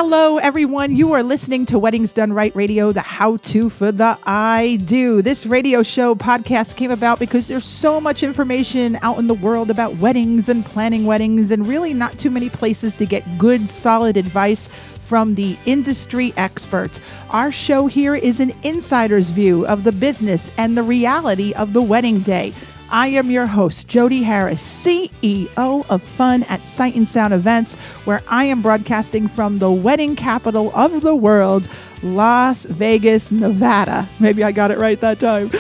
Hello, everyone. You are listening to Weddings Done Right Radio, the how-to for the I do. This radio show podcast came about because there's so much information out in the world about weddings and planning weddings, and really not too many places to get good, solid advice from the industry experts. Our show here is an insider's view of the business and the reality of the wedding day. I am your host, Jody Harris, CEO of Fun at Sight and Sound Events, where I am broadcasting from the wedding capital of the world, Las Vegas, Nevada. Maybe I got it right that time.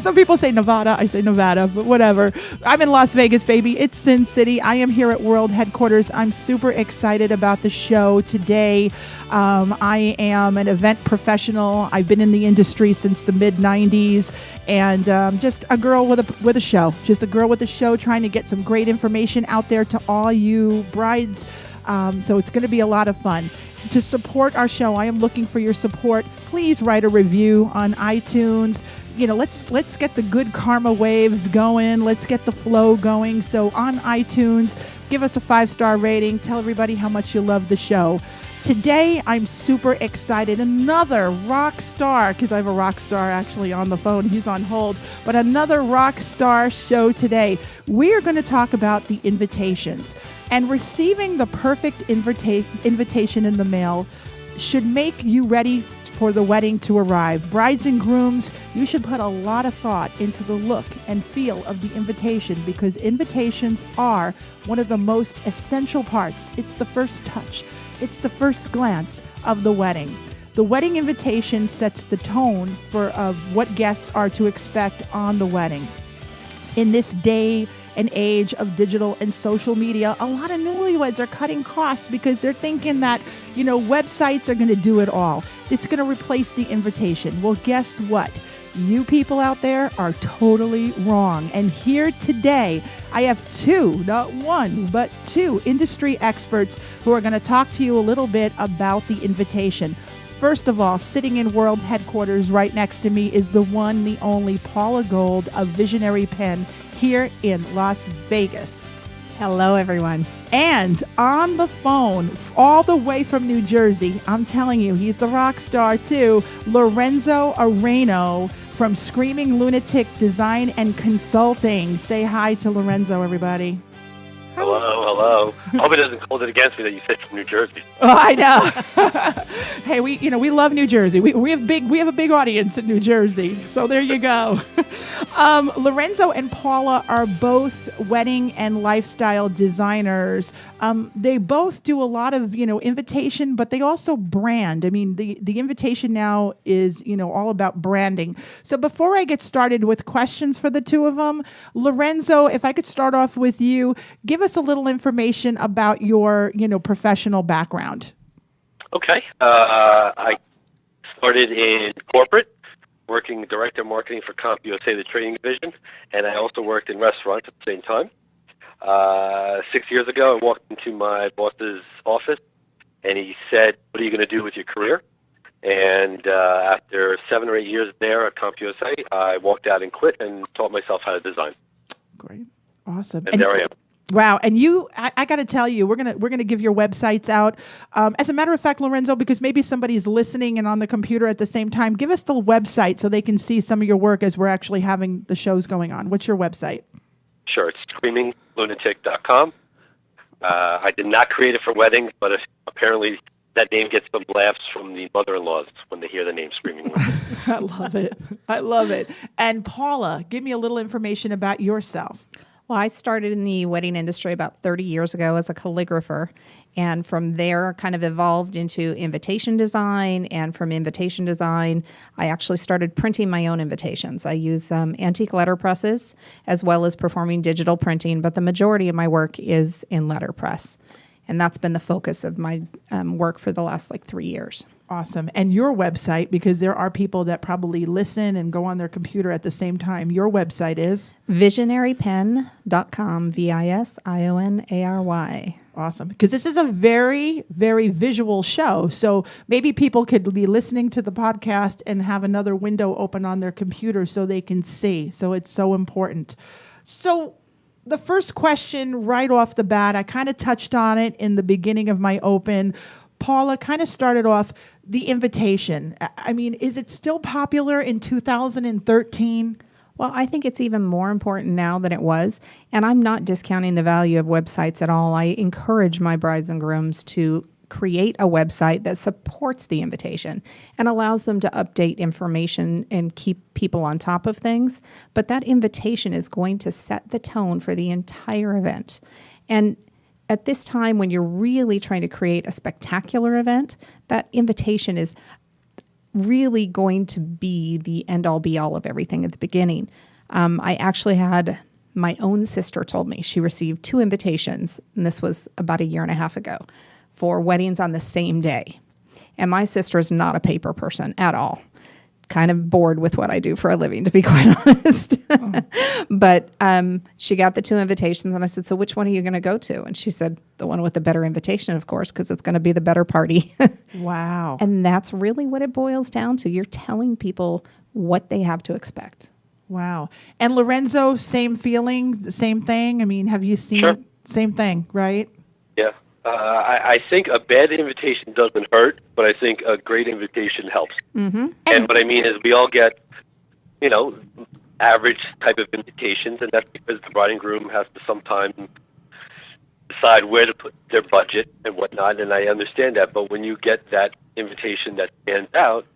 Some people say Nevada. I say Nevada, but whatever. I'm in Las Vegas, baby. It's Sin City. I am here at World Headquarters. I'm super excited about the show today. I am an event professional. I've been in the industry since the mid-90s, and just a girl with a show. Just a girl with a show trying to get some great information out there to all you brides. So it's going to be a lot of fun. To support our show, I am looking for your support. Please write a review on iTunes. You know, let's get the good karma waves going. Let's get the flow going. So on iTunes, give us a 5-star rating. Tell everybody how much you love the show. Today, I'm super excited. Another rock star, because I have a rock star actually on the phone. He's on hold. But another rock star show today. We are going to talk about the invitations. And receiving the perfect invitation in the mail should make you ready for the wedding to arrive. Brides and grooms, you should put a lot of thought into the look and feel of the invitation, because invitations are one of the most essential parts. It's the first touch. It's the first glance of the wedding. The wedding invitation sets the tone of what guests are to expect on the wedding. In this day and age of digital and social media, a lot of newlyweds are cutting costs because they're thinking that, websites are going to do it all. It's going to replace the invitation. Well, guess what? You people out there are totally wrong. And here today, I have two, not one, but two industry experts who are going to talk to you a little bit about the invitation. First of all, sitting in World Headquarters right next to me is the one, the only Paula Gold of Visionary Pen here in Las Vegas. Hello, everyone. And on the phone, all the way from New Jersey, I'm telling you, he's the rock star too, Lorenzo Araneo from Screaming Lunatic Design and Consulting. Say hi to Lorenzo, everybody. Hello. I hope it doesn't hold it against me that you said from New Jersey. Oh, I know. Hey, we love New Jersey. We have a big audience in New Jersey. So there you go. Lorenzo and Paula are both wedding and lifestyle designers. They both do a lot of, invitation, but they also brand. I mean, the invitation now is, all about branding. So before I get started with questions for the two of them, Lorenzo, if I could start off with you, give us a little information about your, professional background. Okay. I started in corporate, working director of marketing for CompUSA, the trading division, and I also worked in restaurants at the same time. 6 years ago, I walked into my boss's office, and he said, "What are you going to do with your career?" And after 7 or 8 years there at CompUSA, I walked out and quit and taught myself how to design. Great. Awesome. And there I am. Wow. And I got to tell you, we're going to give your websites out. As a matter of fact, Lorenzo, because maybe somebody's listening and on the computer at the same time, give us the website so they can see some of your work as we're actually having the shows going on. What's your website? Sure. It's screaminglunatic.com. I did not create it for weddings, but apparently that name gets some laughs from the mother-in-laws when they hear the name Screaming Lunatic. I love it. And Paula, give me a little information about yourself. Well, I started in the wedding industry about 30 years ago as a calligrapher, and from there kind of evolved into invitation design, and from invitation design, I actually started printing my own invitations. I use antique letterpresses as well as performing digital printing, but the majority of my work is in letterpress, and that's been the focus of my work for the last 3 years. Awesome. And your website, because there are people that probably listen and go on their computer at the same time, your website is? Visionarypen.com, Visionary. Awesome. Because this is a very, very visual show. So maybe people could be listening to the podcast and have another window open on their computer so they can see. So it's so important. So the first question right off the bat, I kind of touched on it in the beginning of my open. Paula, kind of started off the invitation. I mean, is it still popular in 2013? Well, I think it's even more important now than it was. And I'm not discounting the value of websites at all. I encourage my brides and grooms to create a website that supports the invitation and allows them to update information and keep people on top of things. But that invitation is going to set the tone for the entire event. And at this time, when you're really trying to create a spectacular event, that invitation is really going to be the end-all be-all of everything at the beginning. I actually had my own sister told me she received 2 invitations, and this was about a year and a half ago, for weddings on the same day. And my sister is not a paper person at all. Kind of bored with what I do for a living, to be quite honest. But she got the 2 invitations, and I said, so which one are you going to go to? And she said, the one with the better invitation, of course, because it's going to be the better party. Wow. And that's really what it boils down to. You're telling people what they have to expect. Wow. And Lorenzo, same feeling, the same thing? I mean, have you seen Sure. Same thing, right? Yeah. I think a bad invitation doesn't hurt, but I think a great invitation helps. Mm-hmm. And what I mean is we all get, average type of invitations, and that's because the bride and groom has to sometimes decide where to put their budget and whatnot, and I understand that. But when you get that invitation that stands out,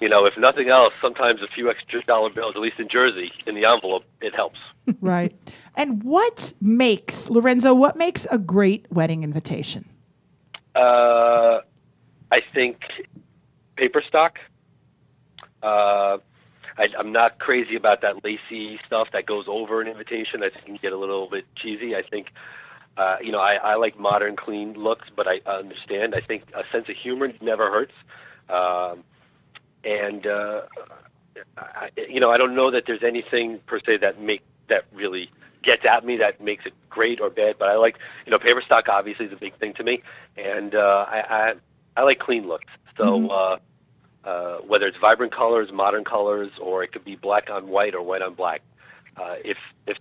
if nothing else, sometimes a few extra dollar bills, at least in Jersey, in the envelope, it helps. Right. And Lorenzo, what makes a great wedding invitation? I think paper stock. I'm not crazy about that lacy stuff that goes over an invitation. I think it can get a little bit cheesy. I think, I like modern, clean looks, but I understand. I think a sense of humor never hurts. I don't know that there's anything per se that really gets at me that makes it great or bad, but I like, paper stock obviously is a big thing to me, and I like clean looks. So whether it's vibrant colors, modern colors, or it could be black on white or white on black, if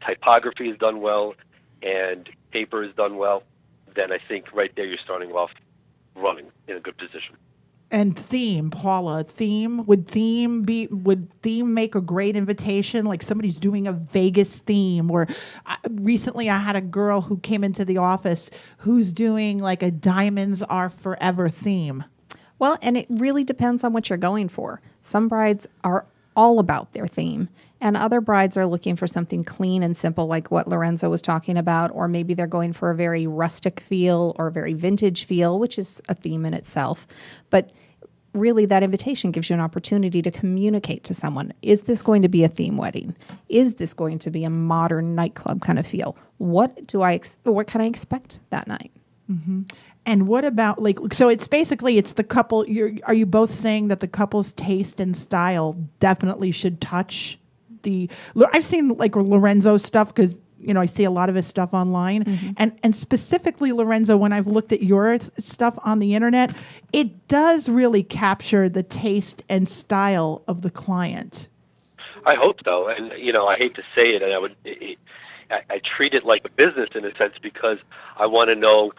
typography is done well and paper is done well, then I think right there you're starting off running in a good position. And theme, Paula, would theme make a great invitation? Like somebody's doing a Vegas theme, or recently I had a girl who came into the office who's doing like a Diamonds Are Forever theme. Well, and it really depends on what you're going for. Some brides are all about their theme, and other brides are looking for something clean and simple, like what Lorenzo was talking about, or maybe they're going for a very rustic feel or a very vintage feel, which is a theme in itself. But really, that invitation gives you an opportunity to communicate to someone. Is this going to be a theme wedding? Is this going to be a modern nightclub kind of feel? What can I expect that night? Mm-hmm. And what about so it's the couple. Are you both saying that the couple's taste and style definitely should touch I've seen like Lorenzo stuff because I see a lot of his stuff online, and specifically Lorenzo, when I've looked at your stuff on the internet, it does really capture the taste and style of the client. I hope so, and I hate to say it, and I treat it like a business in a sense because I want to know,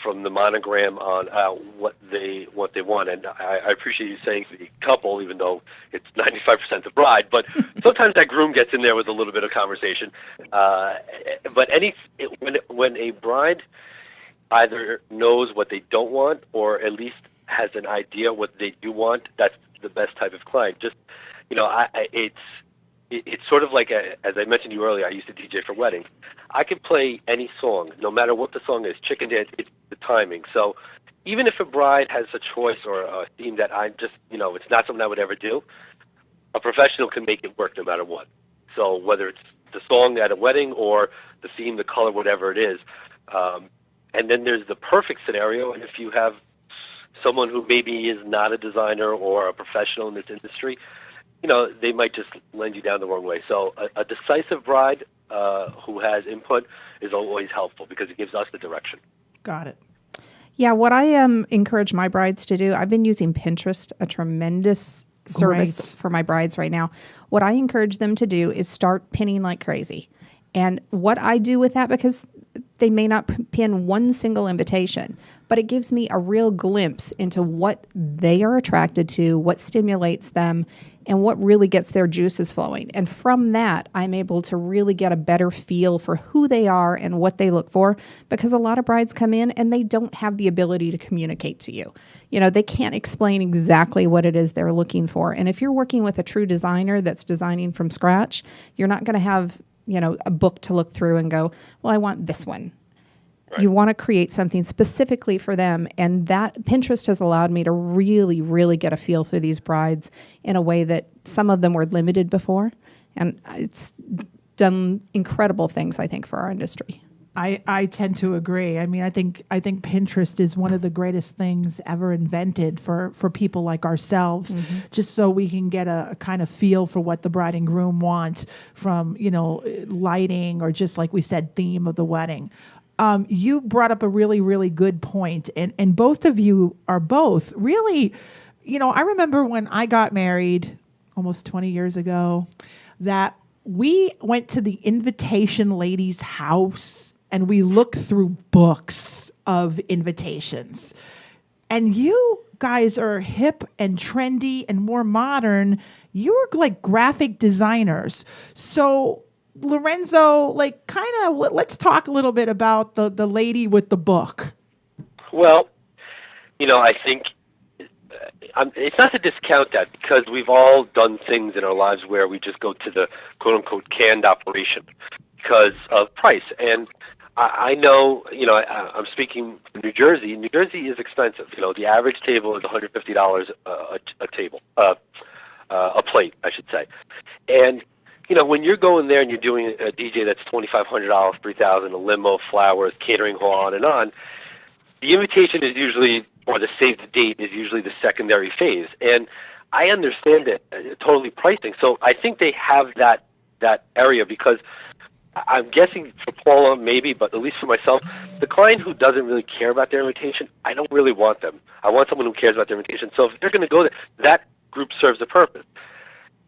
from the monogram on what they want, and I appreciate you saying the couple, even though it's 95% the bride. But sometimes that groom gets in there with a little bit of conversation. But when a bride either knows what they don't want or at least has an idea what they do want, that's the best type of client. Just it's sort of like, as I mentioned to you earlier, I used to DJ for weddings. I could play any song, no matter what the song is. Chicken dance, it's the timing. So even if a bride has a choice or a theme that I just, it's not something I would ever do, a professional can make it work no matter what. So whether it's the song at a wedding or the theme, the color, whatever it is. And then there's the perfect scenario, and if you have someone who maybe is not a designer or a professional in this industry, they might just lend you down the wrong way. So a decisive bride who has input is always helpful because it gives us the direction. Got it. Yeah, what I encourage my brides to do, I've been using Pinterest, a tremendous service for my brides right now. What I encourage them to do is start pinning like crazy. And what I do with that, because they may not pin one single invitation, but it gives me a real glimpse into what they are attracted to, what stimulates them, and what really gets their juices flowing. And from that, I'm able to really get a better feel for who they are and what they look for, because a lot of brides come in and they don't have the ability to communicate to you. You know, they can't explain exactly what it is they're looking for. And if you're working with a true designer that's designing from scratch, you're not going to have, you know, a book to look through and go, well, I want this one. Right. You want to create something specifically for them. And that Pinterest has allowed me to really, really get a feel for these brides in a way that some of them were limited before. And it's done incredible things, I think, for our industry. I tend to agree. I mean, I think Pinterest is one of the greatest things ever invented for people like ourselves, just so we can get a kind of feel for what the bride and groom want from, you know, lighting or just like we said, theme of the wedding. You brought up a really, really good point, and both of you are both really, you know, I remember when I got married almost 20 years ago that we went to the invitation lady's house and we looked through books of invitations. And you guys are hip and trendy and more modern. You're like graphic designers. So Lorenzo, like kind of let's talk a little bit about the lady with the book. Well, you know, I think it's not to discount that, because we've all done things in our lives where we just go to the quote-unquote canned operation because of price. And I know, you know, I'm speaking from New Jersey. New Jersey is expensive. You know, the average table is $150 a table, a plate, I should say. And, you know, when you're going there and you're doing a DJ that's $2,500, $3,000, a limo, flowers, catering hall, on and on, the invitation is usually, or the save the date is usually the secondary phase. And I understand it, totally pricing. So I think they have that area, because I'm guessing for Paula maybe, but at least for myself, the client who doesn't really care about their invitation, I don't really want them. I want someone who cares about their invitation. So if they're going to go there, that group serves a purpose.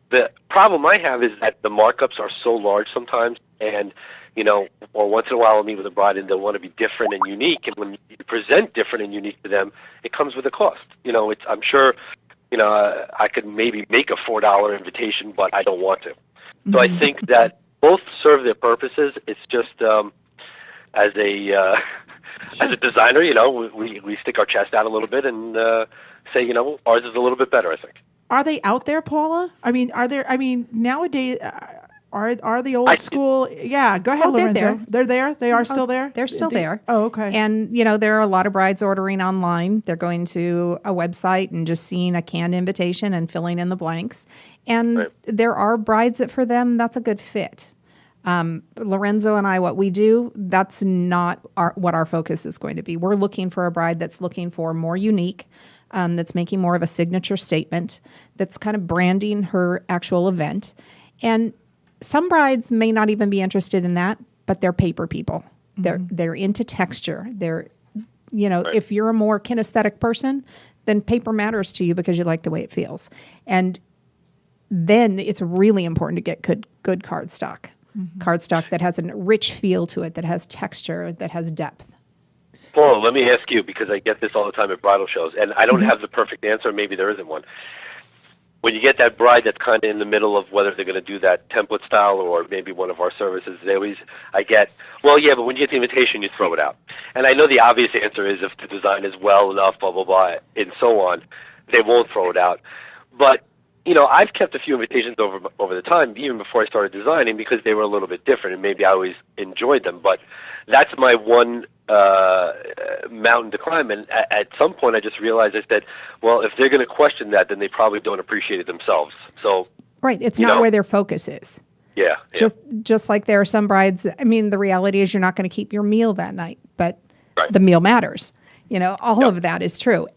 The problem I have is that the markups are so large sometimes, and, you know, or once in a while I'll meet with a bride and they'll want to be different and unique, and when you present different and unique to them, it comes with a cost. You know, I'm sure, you know, I could maybe make a $4 invitation, but I don't want to. So I think that both serve their purposes. It's just as a designer, you know, we stick our chest out a little bit and say, you know, ours is a little bit better, I think. Are they out there, Paula? I mean, nowadays, are the old school? Yeah, go ahead, Lorenzo. They're there. They are still there? They're still there. Oh, okay. And, you know, there are a lot of brides ordering online. They're going to a website and just seeing a canned invitation and filling in the blanks. And there are brides that for them, that's a good fit. Lorenzo and I, what we do, that's not what our focus is going to be. We're looking for a bride that's looking for more unique, that's making more of a signature statement, that's kind of branding her actual event. And some brides may not even be interested in that, but they're paper people. They're into texture. They're, you know, if you're a more kinesthetic person, then paper matters to you because you like the way it feels. And then it's really important to get good cardstock. Cardstock that has a rich feel to it, that has texture, that has depth. Paul, let me ask you, because I get this all the time at bridal shows, and I don't have the perfect answer. Maybe there isn't one. When you get that bride that's kind of in the middle of whether they're going to do that template style or maybe one of our services, I get, well, yeah, but when you get the invitation, you throw it out. And I know the obvious answer is if the design is well enough, blah, blah, blah, and so on, they won't throw it out. But, you know, I've kept a few invitations over the time, even before I started designing, because they were a little bit different, and maybe I always enjoyed them. But that's my one mountain to climb. And at some point, I just realized I said, well, if they're going to question that, then they probably don't appreciate it themselves. So right, it's not where their focus is. Yeah. Just like there are some brides. I mean, the reality is you're not going to keep your meal that night, but the meal matters. You know, all of that is true.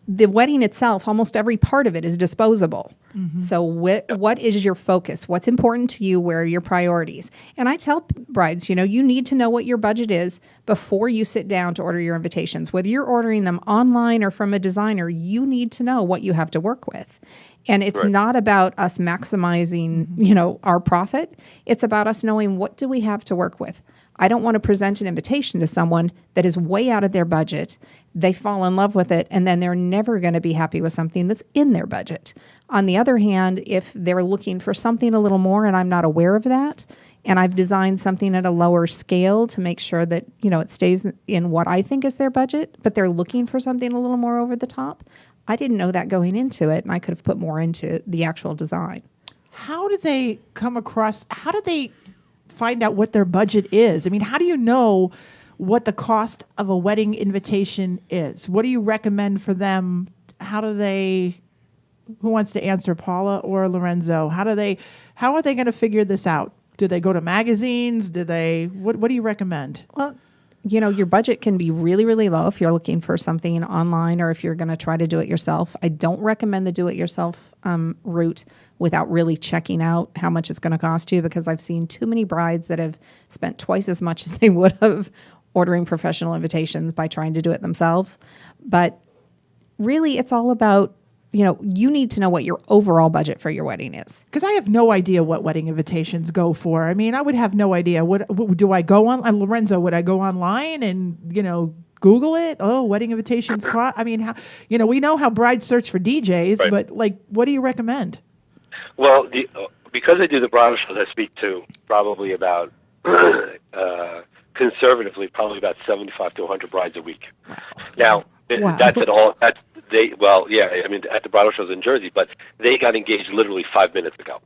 The wedding itself, almost every part of it is disposable. So what is your focus? What's important to you? Where are your priorities? And I tell brides, you know, you need to know what your budget is before you sit down to order your invitations. Whether you're ordering them online or from a designer, you need to know what you have to work with. And it's not about us maximizing, our profit. It's about us knowing what do we have to work with. I don't want to present an invitation to someone that is way out of their budget. They fall in love with it, and then they're never going to be happy with something that's in their budget. On the other hand, if they're looking for something a little more and I'm not aware of that, and I've designed something at a lower scale to make sure that, it stays in what I think is their budget, but they're looking for something a little more over the top, I didn't know that going into it, and I could have put more into the actual design. How do they find out what their budget is? I mean, how do you know what the cost of a wedding invitation is? What do you recommend for them? Who wants to answer, Paula or Lorenzo? How are they going to figure this out? Do they go to magazines? What do you recommend? Well, your budget can be really, really low if you're looking for something online or if you're going to try to do it yourself. I don't recommend the do-it-yourself route without really checking out how much it's going to cost you, because I've seen too many brides that have spent twice as much as they would have ordering professional invitations by trying to do it themselves. But really, it's all about, you need to know what your overall budget for your wedding is. Because I have no idea what wedding invitations go for. I mean, I would have no idea. What do I go on? Lorenzo, would I go online and, Google it? Oh, wedding invitations cost. I mean, we know how brides search for DJs, but what do you recommend? Well, because I do the bridal shows, I speak to probably about, conservatively, probably about 75 to 100 brides a week. Now, that's at all. At the bridal shows in Jersey, but they got engaged literally 5 minutes ago.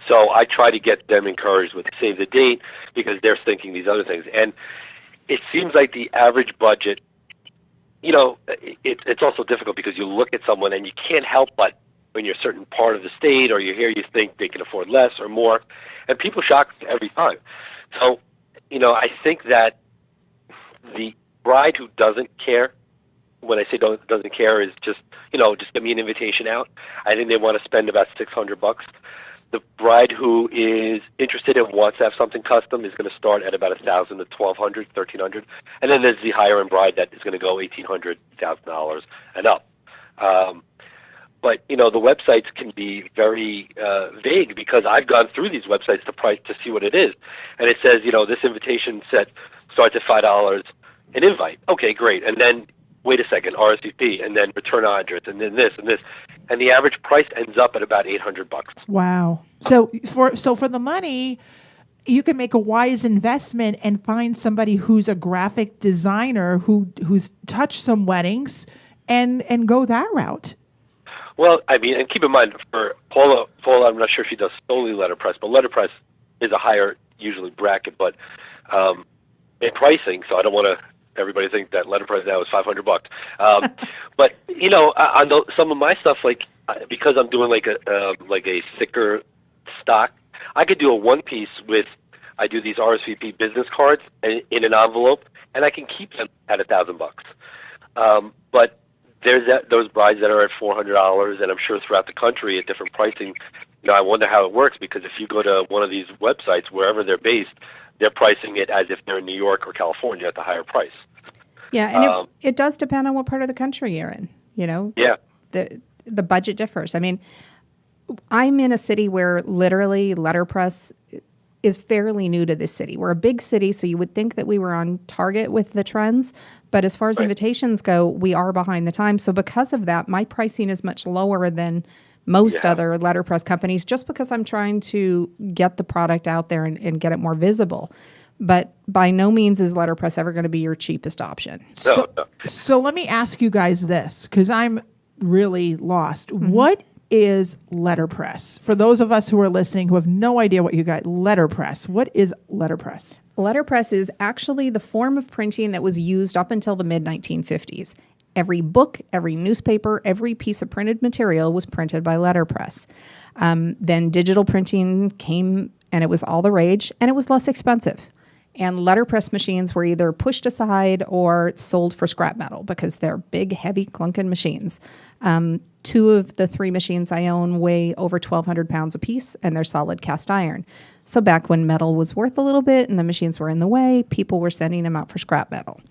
So I try to get them encouraged with save the date, because they're thinking these other things. And it seems like the average budget, it's also difficult because you look at someone and you can't help but, when you're a certain part of the state or you're here, you think they can afford less or more, and people shock every time. So, I think that the bride who doesn't care, when I say doesn't care, is just get me an invitation out. I think they want to spend about $600. The bride who is interested and wants to have something custom is going to start at about $1,000 to $1,200, $1,300, and then there's the higher end bride that is going to go $1,800, $1,000 and up. But the websites can be very vague, because I've gone through these websites to see what it is, and it says this invitation set starts at $5 an invite. Okay, great, and then wait a second, RSVP, and then return address, and then this and this, and the average price ends up at about $800. Wow! So for the money, you can make a wise investment and find somebody who's a graphic designer who's touched some weddings, and go that route. Well, I mean, and keep in mind, for Paula, I'm not sure if she does solely letterpress, but letterpress is a higher usually bracket, but in pricing, so I don't want everybody think that letterpress now is $500. But on some of my stuff, because I'm doing like a thicker stock, I could do a one piece with. I do these RSVP business cards in an envelope, and I can keep them at $1,000. But there's those brides that are at $400, and I'm sure throughout the country at different pricing. I wonder how it works, because if you go to one of these websites, wherever they're based, they're pricing it as if they're in New York or California at the higher price. Yeah, and it does depend on what part of the country you're in. Yeah. The budget differs. I mean, I'm in a city where literally letterpress is fairly new to this city. We're a big city, so you would think that we were on target with the trends. But as far as invitations go, we are behind the times. So because of that, my pricing is much lower than most other letterpress companies, just because I'm trying to get the product out there and get it more visible. But by no means is letterpress ever going to be your cheapest option. So let me ask you guys this, because I'm really lost. Mm-hmm. What is letterpress? For those of us who are listening who have no idea what you got, letterpress. What is letterpress? Letterpress is actually the form of printing that was used up until the mid-1950s. Every book, every newspaper, every piece of printed material was printed by letterpress. Then digital printing came, and it was all the rage, and it was less expensive. And letterpress machines were either pushed aside or sold for scrap metal, because they're big, heavy, clunking machines. 2 of the 3 machines I own weigh over 1,200 pounds apiece, and they're solid cast iron. So back when metal was worth a little bit and the machines were in the way, people were sending them out for scrap metal.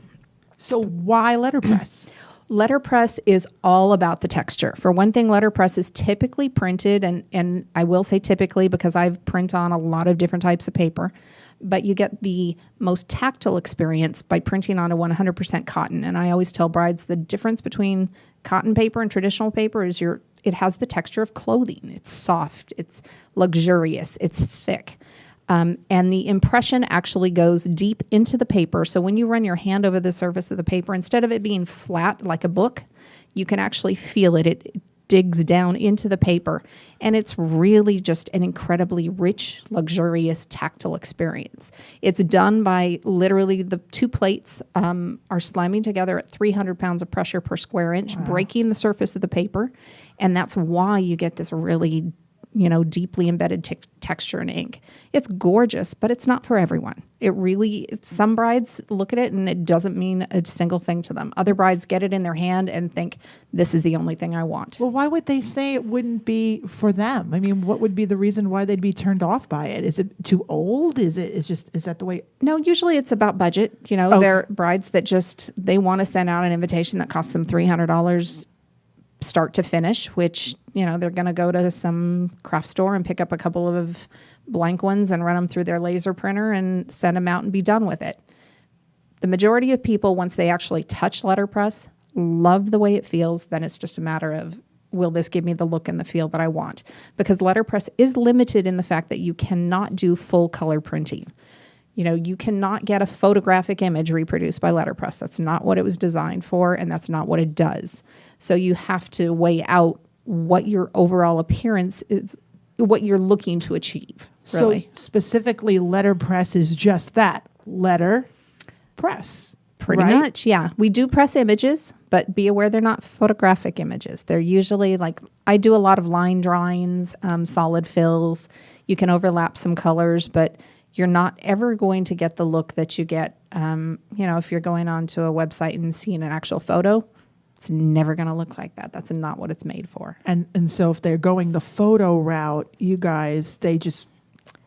So why letterpress? Letterpress is all about the texture. For one thing, letterpress is typically printed, and I will say typically because I've print on a lot of different types of paper, but you get the most tactile experience by printing on a 100% cotton. And I always tell brides the difference between cotton paper and traditional paper is it has the texture of clothing. It's soft, it's luxurious, it's thick. And the impression actually goes deep into the paper. So when you run your hand over the surface of the paper, instead of it being flat like a book, you can actually feel it. It digs down into the paper. And it's really just an incredibly rich, luxurious, tactile experience. It's done by literally the two plates are slamming together at 300 pounds of pressure per square inch, breaking the surface of the paper. And that's why you get this really deeply embedded texture and ink. It's gorgeous, but it's not for everyone. Some brides look at it and it doesn't mean a single thing to them. Other brides get it in their hand and think, this is the only thing I want. Well, why would they say it wouldn't be for them? I mean, what would be the reason why they'd be turned off by it? Is it too old? Is that the way? No, usually it's about budget. They're brides that they want to send out an invitation that costs them $300 start to finish, which, they're going to go to some craft store and pick up a couple of blank ones and run them through their laser printer and send them out and be done with it. The majority of people, once they actually touch letterpress, love the way it feels. Then it's just a matter of, will this give me the look and the feel that I want? Because letterpress is limited in the fact that you cannot do full color printing. You cannot get a photographic image reproduced by letterpress. That's not what it was designed for, and that's not what it does. So you have to weigh out what your overall appearance is, what you're looking to achieve, really. So specifically, letterpress is just that, letter press. Pretty much, yeah. We do press images, but be aware they're not photographic images. They're usually I do a lot of line drawings, solid fills. You can overlap some colors, but you're not ever going to get the look that you get, if you're going onto a website and seeing an actual photo. It's never going to look like that. That's not what it's made for. And so if they're going the photo route, you guys, they just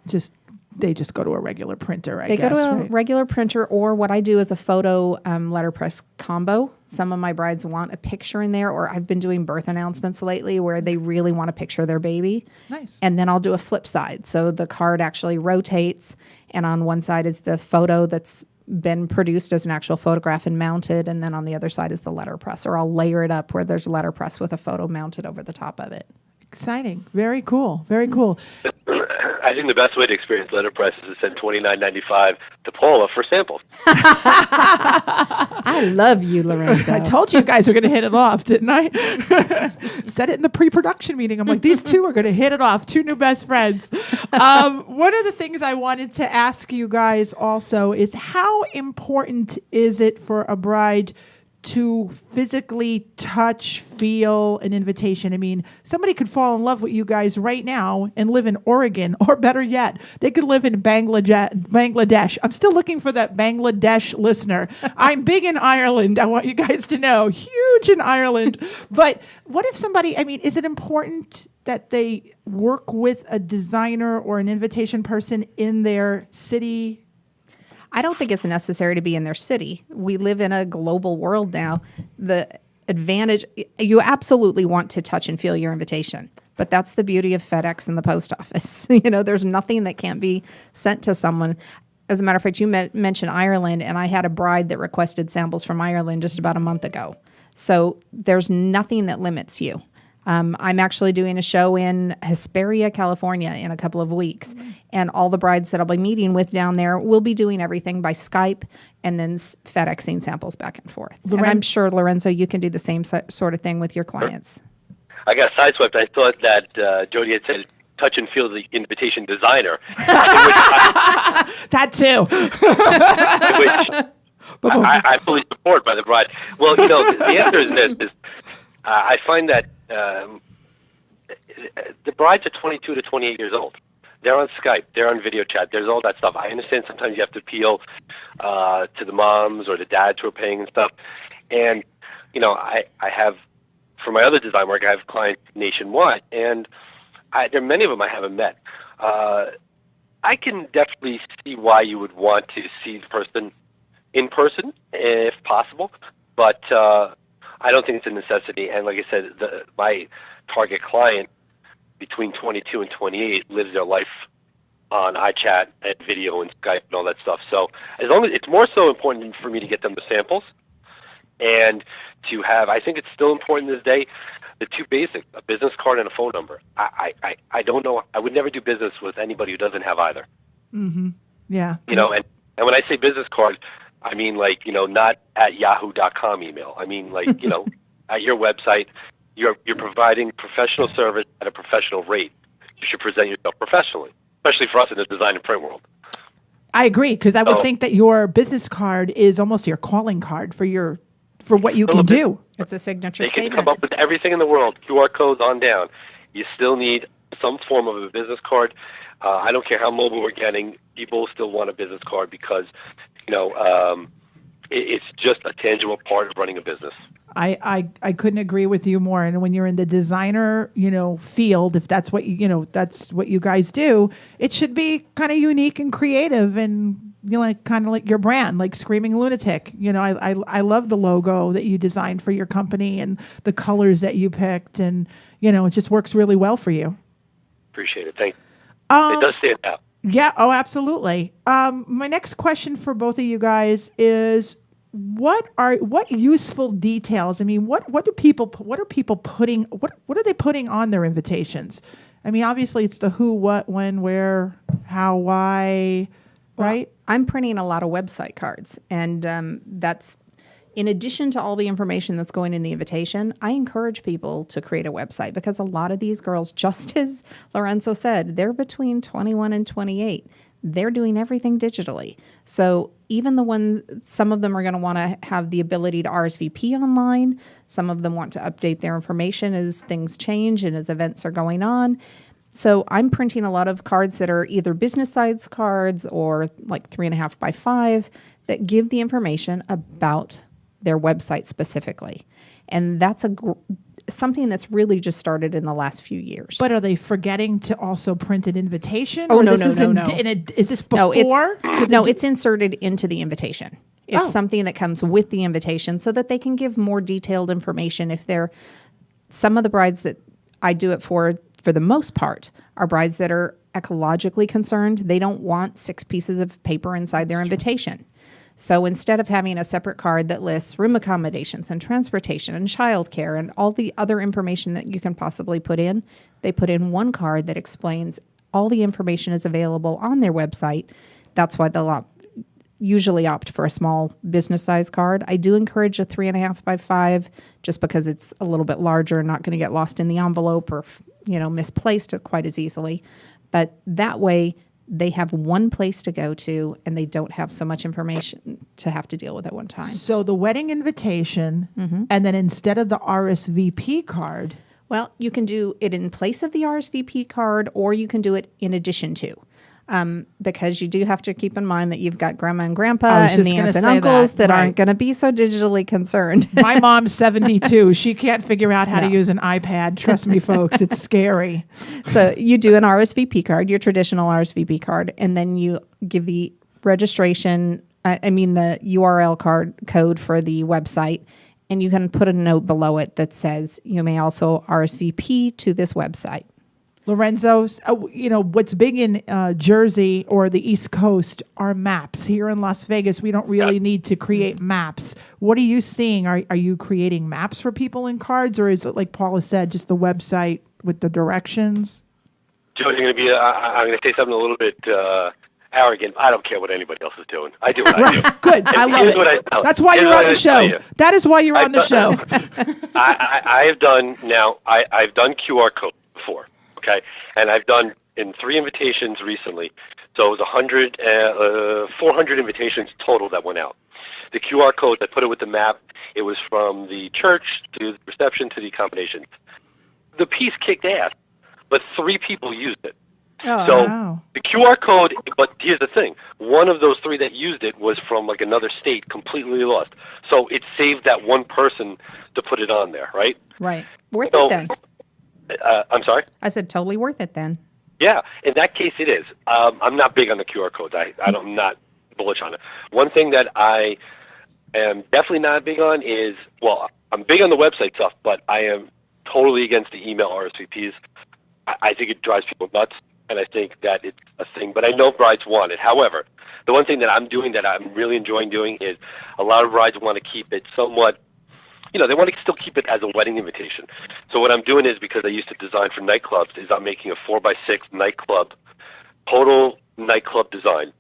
go to a regular printer, I guess. They go to a regular printer, or what I do is a photo letterpress combo. Some of my brides want a picture in there, or I've been doing birth announcements lately where they really want to picture their baby. Nice. And then I'll do a flip side. So the card actually rotates, and on one side is the photo that's been produced as an actual photograph and mounted, and then on the other side is the letterpress, or I'll layer it up where there's letterpress with a photo mounted over the top of it. Exciting. Very cool. Very cool. I think the best way to experience letterpress is to send $29.95 to Paula for samples. I love you, Lorenzo. I told you guys were going to hit it off, didn't I? Said it in the pre-production meeting. I'm like, these two are going to hit it off. Two new best friends. One of the things I wanted to ask you guys also is, how important is it for a bride to physically touch, feel an invitation? I mean, somebody could fall in love with you guys right now and live in Oregon, or better yet, they could live in Bangladesh. I'm still looking for that Bangladesh listener. I'm big in Ireland. I want you guys to know, huge in Ireland. But what if somebody, is it important that they work with a designer or an invitation person in their city? I don't think it's necessary to be in their city. We live in a global world now. The advantage, you absolutely want to touch and feel your invitation, but that's the beauty of FedEx and the post office. There's nothing that can't be sent to someone. As a matter of fact, you mentioned Ireland, and I had a bride that requested samples from Ireland just about a month ago. So there's nothing that limits you. I'm actually doing a show in Hesperia, California in a couple of weeks. And all the brides that I'll be meeting with down there will be doing everything by Skype and then FedExing samples back and forth. And I'm sure, Lorenzo, you can do the same sort of thing with your clients. I got sideswept. I thought that Jody had said touch and feel the invitation designer. That too. Which I fully support by the bride. Well, the answer is this. I find that the brides are 22 to 28 years old. They're on Skype. They're on video chat. There's all that stuff. I understand sometimes you have to appeal to the moms or the dads who are paying and stuff. And, I have, for my other design work, I have clients nationwide. And there are many of them I haven't met. I can definitely see why you would want to see the person in person, if possible. But I don't think it's a necessity. And like I said, my target client between 22 and 28 lives their life on iChat and video and Skype and all that stuff. So as long as it's more so important for me to get them the samples and to have, I think it's still important this day, the two basics, a business card and a phone number. I don't know. I would never do business with anybody who doesn't have either. Mm-hmm. Yeah. You know, and when I say business card, I mean like, you know, not at yahoo.com email. I mean like, you know, at your website, you're providing professional service at a professional rate. You should present yourself professionally, especially for us in the design and print world. I agree, because I would think that your business card is almost your calling card for what you can do. It's a signature They statement. can come up with everything in the world, QR codes on down. You still need some form of a business card. I don't care how mobile we're getting, people still want a business card because, you know, it's just a tangible part of running a business. I couldn't agree with you more. And when you're in the designer, you know, field, if that's what that's what you guys do, it should be kind of unique and creative, and you know, like kind of like your brand, like Screaming Lunatic. You know, I love the logo that you designed for your company and the colors that you picked, and you know, it just works really well for you. Appreciate it. Thank you. It does stand out. Yeah. Oh, absolutely. My next question for both of you guys is, what useful details? I mean, what are people putting on their invitations? I mean, obviously it's the who, what, when, where, how, why, right? Well, I'm printing a lot of website cards, and that's in addition to all the information that's going in the invitation. I encourage people to create a website, because a lot of these girls, just as Lorenzo said, they're between 21 and 28. They're doing everything digitally. So even some of them are going to want to have the ability to RSVP online. Some of them want to update their information as things change and as events are going on. So I'm printing a lot of cards that are either business size cards or like 3.5 by 5 that give the information about their website specifically. And that's something that's really just started in the last few years. But are they forgetting to also print an invitation? Oh, no. Is this before? It's inserted into the invitation. It's something that comes with the invitation so that they can give more detailed information. If some of the brides that I do it for the most part, are brides that are ecologically concerned. They don't want 6 pieces of paper inside their invitation. So instead of having a separate card that lists room accommodations and transportation and childcare and all the other information that you can possibly put in, they put in one card that explains all the information is available on their website. That's why they'll usually opt for a small business size card. I do encourage a 3.5 by 5 just because it's a little bit larger and not going to get lost in the envelope or misplaced quite as easily. But that way, they have one place to go to, and they don't have so much information to have to deal with at one time. So the wedding invitation, and then instead of the RSVP card. Well, you can do it in place of the RSVP card, or you can do it in addition to. Because you do have to keep in mind that you've got grandma and grandpa and the aunts and uncles that aren't going to be so digitally concerned. My mom's 72. She can't figure out how to use an iPad. Trust me, folks, it's scary. So you do an RSVP card, your traditional RSVP card, and then you give the registration, the URL code for the website, and you can put a note below it that says you may also RSVP to this website. Lorenzo, what's big in Jersey or the East Coast are maps. Here in Las Vegas, we don't really need to create maps. What are you seeing? Are you creating maps for people in cards, or is it, like Paula said, just the website with the directions? Joe, I'm going to say something a little bit arrogant. I don't care what anybody else is doing. I do what I do. Good. I love it. That's why you're on the show. That is why you're on the show. I've done QR code before. Okay, and I've done in 3 invitations recently, so it was 400 invitations total that went out. The QR code, I put it with the map. It was from the church to the reception to the accommodations. The piece kicked ass, but 3 people used it. The QR code, but here's the thing. One of those 3 that used it was from like another state, completely lost. So it saved that one person to put it on there, right? Right. Worth it then. I'm sorry? I said totally worth it then. Yeah, in that case it is. I'm not big on the QR codes. I'm not bullish on it. One thing that I am definitely not big on is, well, I'm big on the website stuff, but I am totally against the email RSVPs. I think it drives people nuts, and I think that it's a thing. But I know brides want it. However, the one thing that I'm doing that I'm really enjoying doing is a lot of brides want to keep it somewhat, they want to still keep it as a wedding invitation. So what I'm doing is, because I used to design for nightclubs, is I'm making a 4x6 nightclub, total nightclub design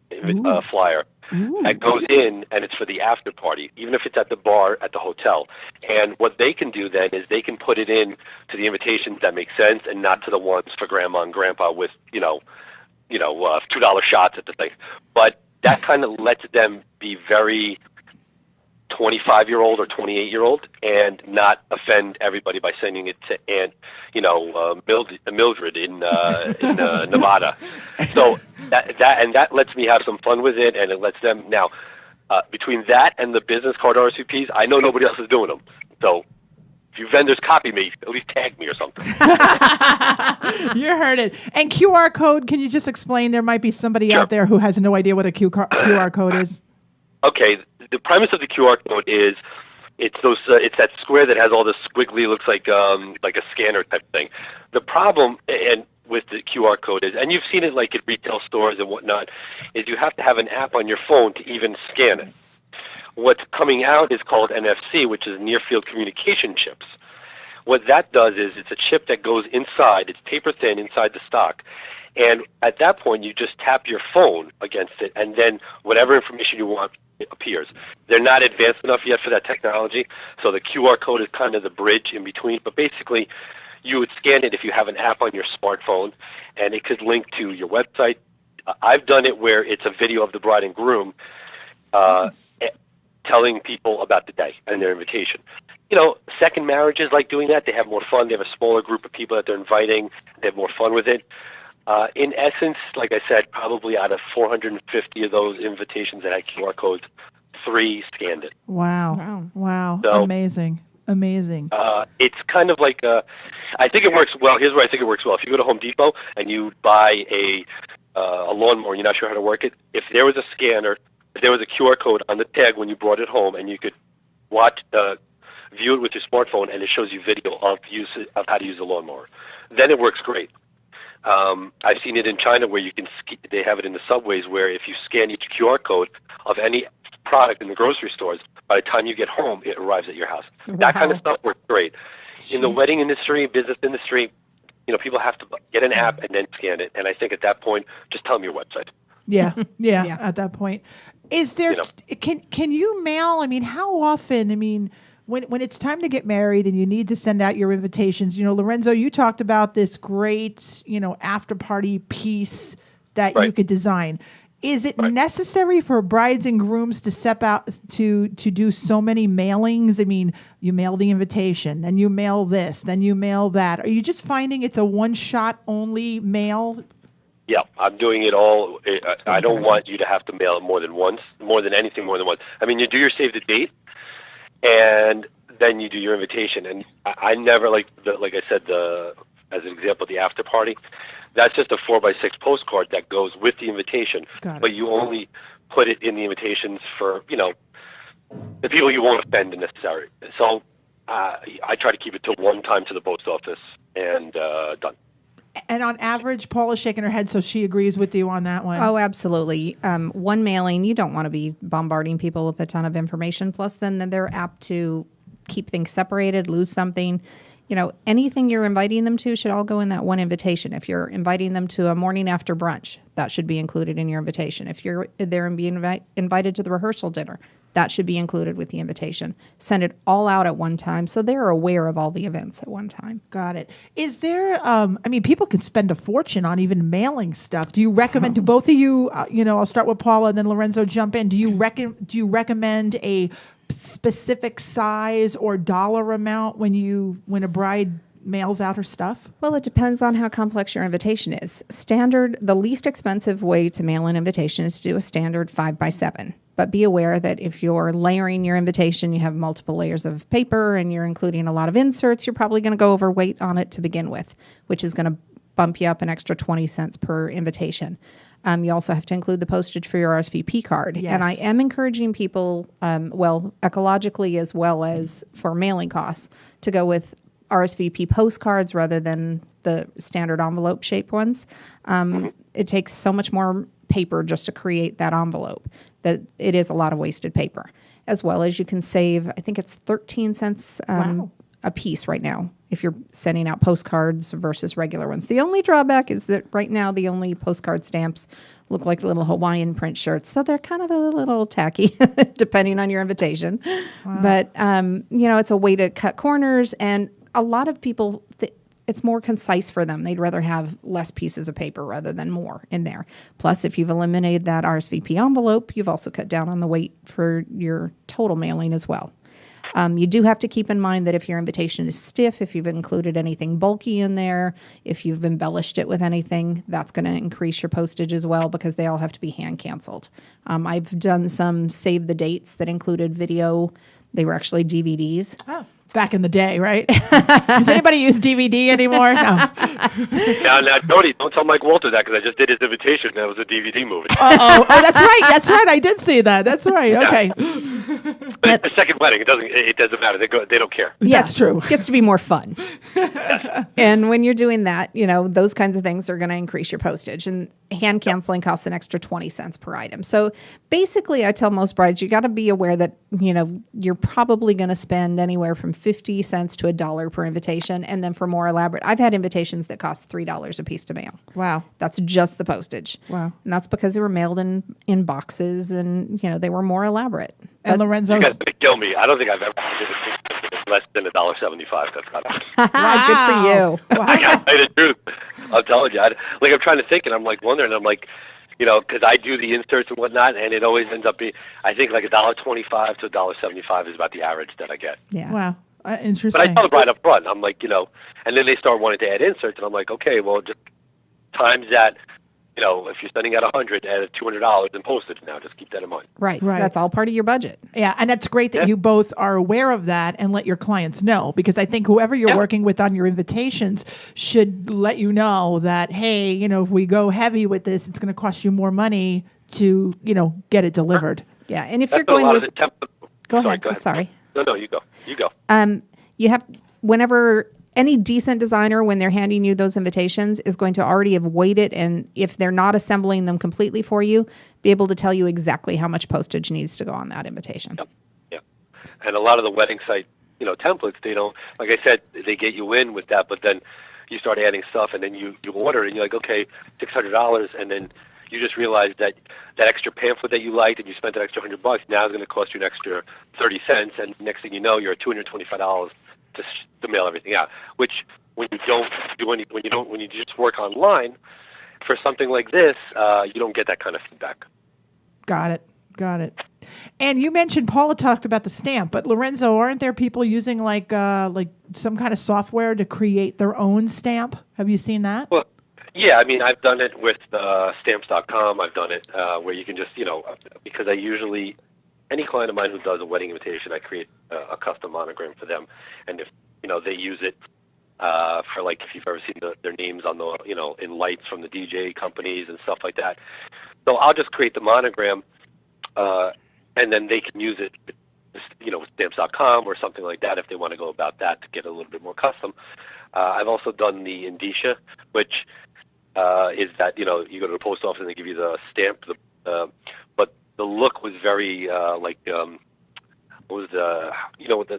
flyer. Ooh. That goes in, and it's for the after party, even if it's at the bar at the hotel. And what they can do then is they can put it in to the invitations that make sense, and not to the ones for grandma and grandpa with $2 shots at the thing. But that kind of lets them be very 25-year-old or 28-year-old and not offend everybody by sending it to Aunt, Mildred in Nevada. So that lets me have some fun with it, and it lets them now. Between that and the business card RSVPs, I know nobody else is doing them. So if you vendors copy me, at least tag me or something. You heard it. And QR code, can you just explain? There might be somebody out there who has no idea what a QR code is. Okay, the premise of the QR code is it's that square that has all this squiggly, looks like a scanner type thing. The problem with the QR code is, and you've seen it like at retail stores and whatnot, is you have to have an app on your phone to even scan it. What's coming out is called NFC, which is near field communication chips. What that does is it's a chip that goes inside, it's paper thin inside the stock, and at that point you just tap your phone against it, and then whatever information you want appears. They're not advanced enough yet for that technology, so the QR code is kind of the bridge in between, but basically you would scan it if you have an app on your smartphone, and it could link to your website. I've done it where it's a video of the bride and groom telling people about the day and their invitation. Second marriages like doing that. They have more fun. They have a smaller group of people that they're inviting. They have more fun with it. In essence, like I said, probably out of 450 of those invitations that had QR codes, 3 scanned it. Wow. So, Amazing. It's kind of like, I think it works well. Here's where I think it works well. If you go to Home Depot and you buy a lawnmower, you're not sure how to work it, if there was a scanner, if there was a QR code on the tag when you brought it home, and you could view it with your smartphone, and it shows you video of how to use a lawnmower, then it works great. I've seen it in China where they have it in the subways where if you scan each QR code of any product in the grocery stores, by the time you get home, it arrives at your house. Wow. That kind of stuff works great. In the wedding industry, business industry, people have to get an app and then scan it. And I think at that point, just tell them your website. Yeah. At that point, is there? Can you mail? I mean, how often? I mean, when it's time to get married and you need to send out your invitations, Lorenzo, you talked about this great, after party piece that you could design. Is it necessary for brides and grooms to step out to do so many mailings? I mean, you mail the invitation, then you mail this, then you mail that. Are you just finding it's a one-shot only mail? Yeah, I'm doing it all. I don't want you to have to mail it more than once, more than once. I mean, you do your save the date, and then you do your invitation. And I never, like I said, as an example, the after party, that's just a 4x6 postcard that goes with the invitation. But you only put it in the invitations for, the people you won't offend necessarily. So I try to keep it to one time to the post office and done. And on average, Paula's shaking her head, so she agrees with you on that one. Oh, absolutely. One mailing, you don't want to be bombarding people with a ton of information. Plus, then they're apt to keep things separated, lose something. Anything you're inviting them to should all go in that one invitation. If you're inviting them to a morning after brunch, that should be included in your invitation. If they're being invited to the rehearsal dinner, that should be included with the invitation. Send it all out at one time so they're aware of all the events at one time. Got it. Is there, people can spend a fortune on even mailing stuff. Do you recommend, to both of you, I'll start with Paula and then Lorenzo jump in. Do you recommend a specific size or dollar amount when a bride mails out her stuff? Well, it depends on how complex your invitation is. The least expensive way to mail an invitation is to do a standard 5x7. But be aware that if you're layering your invitation, you have multiple layers of paper and you're including a lot of inserts, you're probably going to go overweight on it to begin with, which is going to bump you up an extra 20 cents per invitation. You also have to include the postage for your RSVP card. Yes. And I am encouraging people, ecologically as well as for mailing costs, to go with RSVP postcards rather than the standard envelope shaped ones. It takes so much more paper just to create that envelope that it is a lot of wasted paper. As well as you can save, I think it's 13 cents a piece right now if you're sending out postcards versus regular ones. The only drawback is that right now the only postcard stamps look like little Hawaiian print shirts, so they're kind of a little tacky depending on your invitation. But it's a way to cut corners, and a lot of people it's more concise for them. They'd rather have less pieces of paper rather than more in there. Plus, if you've eliminated that RSVP envelope, you've also cut down on the weight for your total mailing as well. You do have to keep in mind that if your invitation is stiff, if you've included anything bulky in there, if you've embellished it with anything, that's going to increase your postage as well because they all have to be hand canceled. I've done some save the dates that included video. They were actually DVDs. Oh. Back in the day, right? Does anybody use DVD anymore? No. Now, Tony, don't tell Mike Walter that because I just did his invitation. That was a DVD movie. Oh, that's right. That's right. I did see that. That's right. Okay. But a second wedding, it doesn't matter. They don't care. Yeah, that's true. It gets to be more fun. And when you're doing that, those kinds of things are going to increase your postage. And hand canceling costs an extra 20 cents per item. So basically, I tell most brides, you got to be aware that, you're probably going to spend anywhere from 50 cents to $1 per invitation. And then for more elaborate, I've had invitations that cost $3 a piece to mail. Wow. That's just the postage. Wow. And that's because they were mailed in boxes and, they were more elaborate. And Lorenzo, you guys are going to kill me. I don't think I've ever had a less than $1.75. That's not Wow. Good for you. I got to tell you the truth. I'm telling you. I'm trying to think, and I'm wondering. I'm because I do the inserts and whatnot, and it always ends up being, I think, $1.25 to $1.75 is about the average that I get. Yeah. Wow. Interesting. But I tell them right up front. I'm and then they start wanting to add inserts, and I'm like, okay, well, just times that. If you're spending out $100, add $200 in postage now. Just keep that in mind. Right. That's all part of your budget. Yeah, and that's great that you both are aware of that and let your clients know, because I think whoever you're working with on your invitations should let you know that, hey, if we go heavy with this, it's going to cost you more money to, get it delivered. Yeah, and if you're going with... Go ahead. Sorry. No, you go. You have, whenever... Any decent designer, when they're handing you those invitations, is going to already have weighted, and if they're not assembling them completely for you, be able to tell you exactly how much postage needs to go on that invitation. Yeah. And a lot of the wedding site, templates, they don't, like I said, they get you in with that, but then you start adding stuff, and then you order, and you're like, okay, $600, and then you just realize that extra pamphlet that you liked and you spent that extra $100 now is going to cost you an extra 30 cents, and next thing you know, you're at $225 to mail everything out. Which when you don't do any, when you just work online for something like this, you don't get that kind of feedback. Got it. And you mentioned Paula talked about the stamp, but Lorenzo, aren't there people using like some kind of software to create their own stamp? Have you seen that? Well, yeah, I've done it with stamps.com. I've done it where you can just, because I usually, any client of mine who does a wedding invitation, I create a custom monogram for them. And if, they use it for if you've ever seen their names on the, in lights from the DJ companies and stuff like that. So I'll just create the monogram and then they can use it, with stamps.com or something like that if they want to go about that to get a little bit more custom. I've also done the indicia, which is that, you go to the post office and they give you the stamp, but the look was very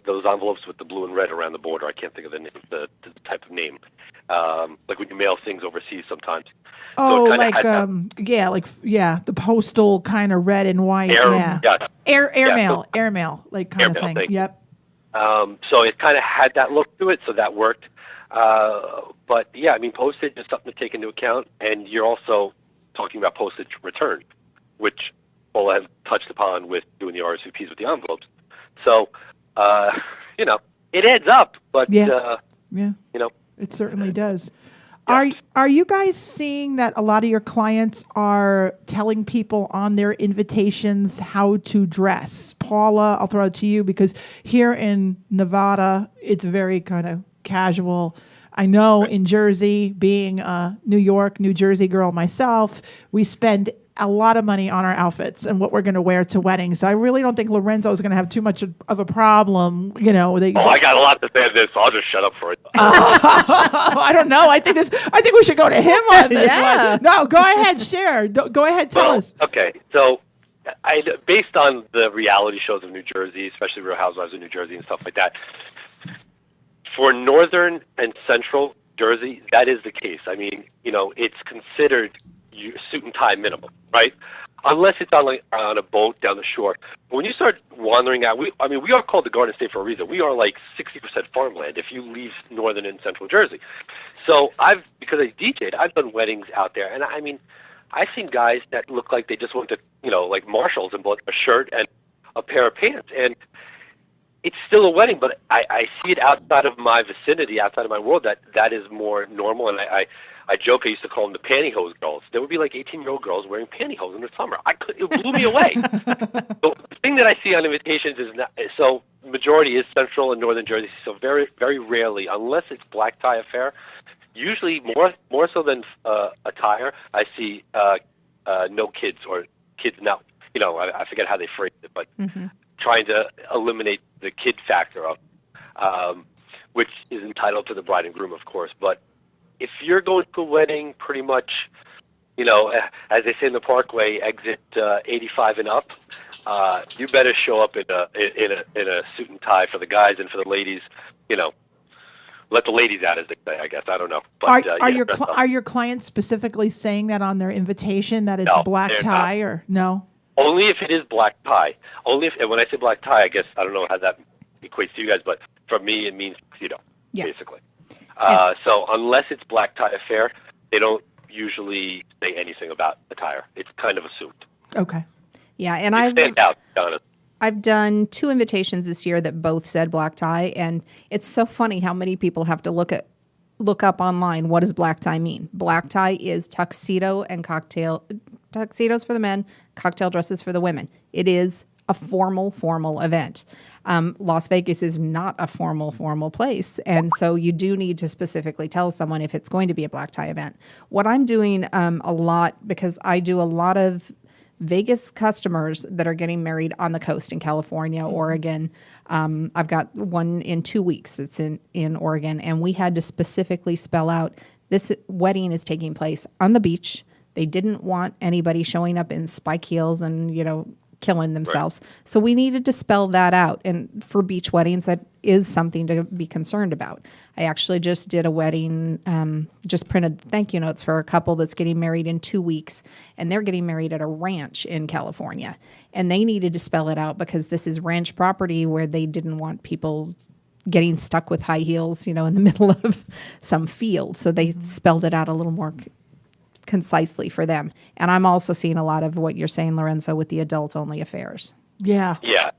those envelopes with the blue and red around the border. I can't think of the name, the type of name. Like when you mail things overseas sometimes. Oh, so the postal kind of red and white. Airmail, like kind of thing. Yep. So it kind of had that look to it, so that worked. But yeah, postage is something to take into account, and you're also talking about postage return, which Paula has touched upon with doing the RSVPs with the envelopes. So, it adds up, but it certainly does. Yeah. Are you guys seeing that a lot of your clients are telling people on their invitations how to dress? Paula, I'll throw it to you because here in Nevada, it's very kind of casual. I know in Jersey, being a New York, New Jersey girl myself, we spend a lot of money on our outfits and what we're going to wear to weddings. So I really don't think Lorenzo is going to have too much of a problem. I got a lot to say on this, so I'll just shut up for it. I don't know. I think we should go to him on this one. No, go ahead, share. Go ahead, tell us. Okay, so based on the reality shows of New Jersey, especially Real Housewives of New Jersey and stuff like that, for northern and central Jersey, that is the case. I mean, it's considered suit and tie minimum, right? Unless it's on a boat down the shore. But when you start wandering out, we are called the Garden State for a reason. We are like 60% farmland if you leave northern and central Jersey. So because I DJ'd, I've done weddings out there, and I've seen guys that look like they just went to, like Marshalls and bought a shirt and a pair of pants, and it's still a wedding, but I see it outside of my vicinity, outside of my world, that is more normal, and I joke, I used to call them the pantyhose girls. There would be like 18-year-old girls wearing pantyhose in the summer. It blew me away. So the thing that I see on invitations is so majority is central and northern Jersey. So very, very rarely, unless it's black tie affair, usually more so than attire, I see no kids or kids now. I forget how they phrased it, but trying to eliminate the kid factor of, which is entitled to the bride and groom, of course, but. If you're going to a wedding, pretty much, as they say in the Parkway, exit 85 and up, you better show up in a suit and tie for the guys, and for the ladies, let the ladies out, as they say. I guess I don't know. But, are your clients specifically saying that on their invitation that it's black tie or no? Only if it is black tie. And when I say black tie, I guess I don't know how that equates to you guys, but for me it means basically. So unless it's black tie affair, they don't usually say anything about attire. It's kind of assumed. Okay. Yeah, and I've done 2 invitations this year that both said black tie, and it's so funny how many people have to look up online what does black tie mean. Black tie is tuxedos for the men, cocktail dresses for the women. It is a formal event. Las Vegas is not a formal place. And so you do need to specifically tell someone if it's going to be a black tie event. What I'm doing a lot, because I do a lot of Vegas customers that are getting married on the coast in California, Oregon. I've got one in 2 weeks that's in Oregon. And we had to specifically spell out this wedding is taking place on the beach. They didn't want anybody showing up in spike heels and, killing themselves. Right. So we needed to spell that out. And for beach weddings, that is something to be concerned about. I actually just did a wedding, just printed thank you notes for a couple that's getting married in 2 weeks. And they're getting married at a ranch in California. And they needed to spell it out because this is ranch property where they didn't want people getting stuck with high heels, in the middle of some field. So they spelled it out a little more concisely for them. And I'm also seeing a lot of what you're saying, Lorenzo, with the adult-only affairs. Yeah. Yeah.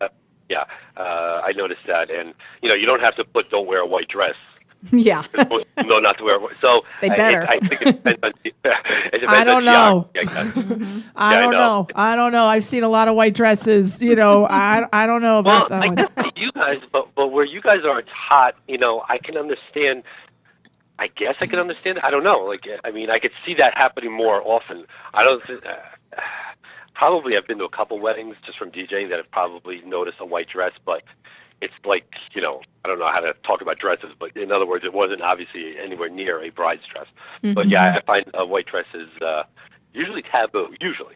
I noticed that. And, you don't have to put don't wear a white dress. Yeah. No, not to wear. So they better. I think it depends on. I don't know. I don't know. I've seen a lot of white dresses. I don't know about that one. I guess you guys, but where you guys are, it's hot. I can understand. I guess I can understand it. I don't know. I could see that happening more often. Probably I've been to a couple weddings just from DJing that have probably noticed a white dress, but it's like, I don't know how to talk about dresses, but in other words, it wasn't obviously anywhere near a bride's dress. Mm-hmm. But yeah, I find a white dress is usually taboo, usually.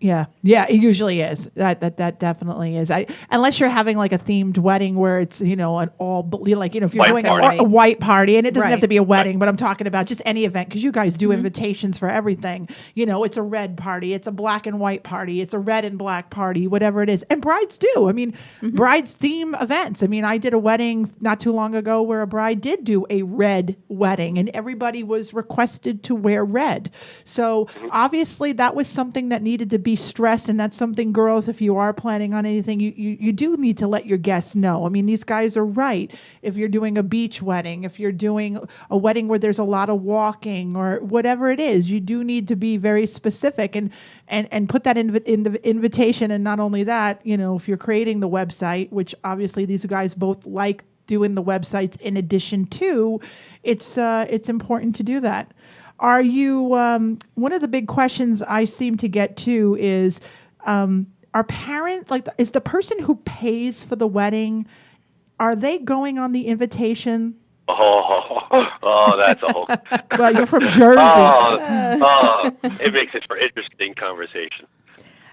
Yeah, it usually is. That definitely is. Unless you're having like a themed wedding where it's an all if you're doing a white party, and it doesn't have to be a wedding, but I'm talking about just any event because you guys do invitations for everything. It's a red party, it's a black and white party, it's a red and black party, whatever it is. And brides do. Brides theme events. I did a wedding not too long ago where a bride did do a red wedding, and everybody was requested to wear red. So obviously that was something that needed to be stressed, and that's something, girls, if you are planning on anything, you do need to let your guests know. These guys are right. If you're doing a beach wedding, if you're doing a wedding where there's a lot of walking or whatever it is, you do need to be very specific and put that in the invitation. And not only that, if you're creating the website, which obviously these guys both like doing the websites in addition to, it's important to do that. Are you, one of the big questions I seem to get to is, are parents, like, is the person who pays for the wedding, are they going on the invitation? That's a whole... Well, you're from Jersey. It makes it for interesting conversation.